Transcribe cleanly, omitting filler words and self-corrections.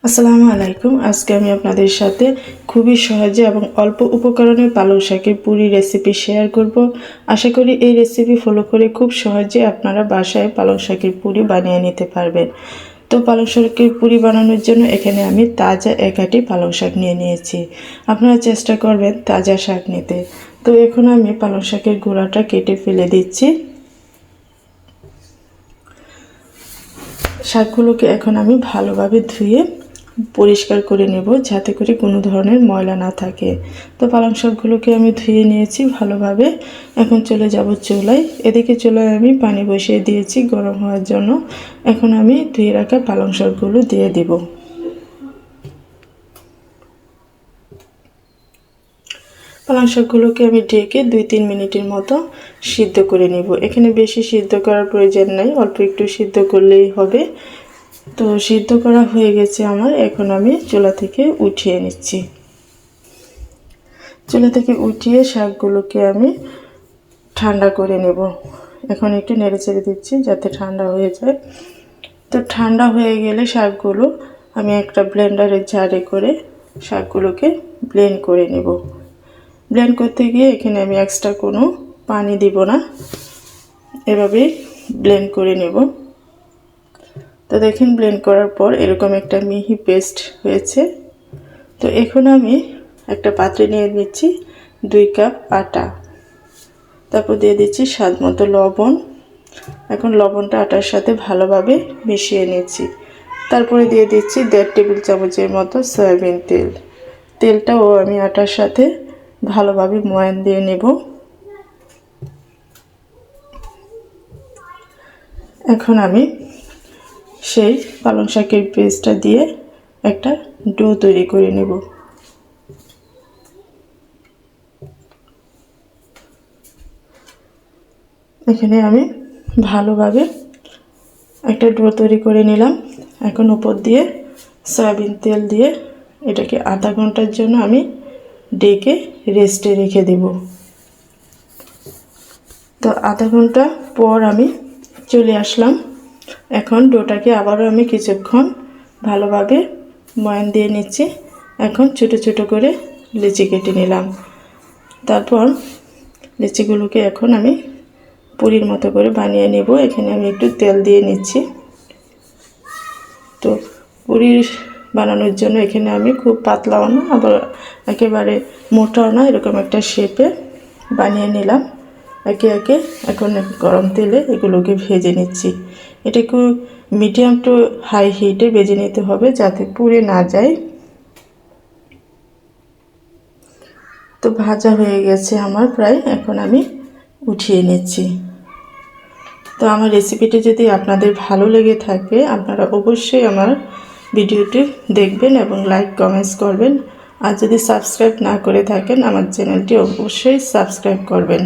আসসালামু আলাইকুম। আজকে আমি আপনাদের সাথে খুবই সহজে এবং অল্প উপকরণে পালং শাকের পুরি রেসিপি শেয়ার করব। আশা করি এই রেসিপি ফলো করে খুব সহজে আপনারা বাসায় পালং শাকের পুরি বানিয়ে নিতে পারবেন। তো পালং শাকের পুরি বানানোর জন্য এখানে আমি তাজা 1 আঁটি পালং শাক নিয়ে নিয়েছি। আপনারা চেষ্টা করবেন তাজা শাক নিতে। তো এখন আমি পালং শাকের গোড়াটা কেটে ফেলে দিচ্ছি। শাকগুলোকে এখন আমি ভালোভাবে ধুয়ে পরিষ্কার করে নেব, যাতে করে কোনো ধরনের ময়লা না থাকে। তো পালং শাকগুলোকে আমি ধুয়ে নিয়েছি ভালোভাবে। এখন চলে যাব চুলায়। এদিকে চুলায় আমি পানি বসিয়ে দিয়েছি গরম হওয়ার জন্য। এখন আমি ধুয়ে রাখা পালং শাকগুলো দিয়ে দিব। পালং শাকগুলোকে আমি ঢেকে 2-3 মিনিটের মতো সিদ্ধ করে নেব। এখানে বেশি সিদ্ধ করার প্রয়োজন নাই, অল্প একটু সিদ্ধ করলেই হবে। তো সিদ্ধ করা হয়ে গেছে আমার। এখন আমি চুলা থেকে উঠিয়ে নিচ্ছি। চুলা থেকে উঠিয়ে শাকগুলোকে আমি ঠান্ডা করে নেব। এখন একটু নেড়ে চেড়ে দিচ্ছি যাতে ঠান্ডা হয়ে যায়। তো ঠান্ডা হয়ে গেলে শাকগুলো আমি একটা ব্লেন্ডারের জারে করে শাকগুলোকে ব্লেন্ড করে নেব। ব্লেন্ড করতে গিয়ে এখানে আমি এক্সট্রা কোনো পানি দিব না, এভাবেই ব্লেন্ড করে নেব। তো দেখেন ব্লেন্ড করার পর এরকম একটা মিহি পেস্ট হয়েছে। তো এখন আমি একটা পাত্রে নিয়ে নিচ্ছি 2 কাপ আটা। তারপর দিয়ে দিচ্ছি স্বাদ মতো লবণ। এখন লবণটা আটার সাথে ভালোভাবে মিশিয়ে নিচ্ছি। তারপরে দিয়ে দিচ্ছি 1.5 টেবিল চামচের মতো সয়াবিন তেল। তেলটাও আমি আটার সাথে ভালোভাবে ময়ান দিয়ে নেব। এখন আমি সেই পালং শাকের পেস্টটা দিয়ে একটা ডো তৈরি করে নেব। এখানে আমি ভালোভাবে একটা ডো তৈরি করে নিলাম। এখন উপর দিয়ে সয়াবিন তেল দিয়ে এটাকে আধা ঘন্টার জন্য আমি ঢেকে রেস্টে রেখে দেব। তো আধা ঘন্টা পর আমি চলে আসলাম। এখন ডোটাকে আবারও আমি কিছুক্ষণ ভালোভাবে ময়ান দিয়ে নিচ্ছি। এখন ছোট ছোট করে লিচি কেটে নিলাম। তারপর লিচিগুলোকে এখন আমি পুরির মতো করে বানিয়ে নেব। এখানে আমি একটু তেল দিয়ে নিচ্ছি। তো পুরি বানানোর জন্য এখানে আমি খুব পাতলাও না আবার একেবারে মোটাও না, এরকম একটা শেপে বানিয়ে নিলাম একে একে। এখন গরম তেলে এগুলোকে ভেজে নিচ্ছি। এটাকে মিডিয়াম টু হাই হিটে ভেজে নিতে হবে যাতে পুড়ে না যায়। তো ভাজা হয়ে গেছে আমার প্রায়, এখন আমি উঠিয়ে নিচ্ছি। তো আমার রেসিপিটি যদি আপনাদের ভালো লেগে থাকে আপনারা অবশ্যই আমার ভিডিওটি দেখবেন এবং লাইক কমেন্টস করবেন। আর যদি সাবস্ক্রাইব না করে থাকেন আমার চ্যানেলটি অবশ্যই সাবস্ক্রাইব করবেন।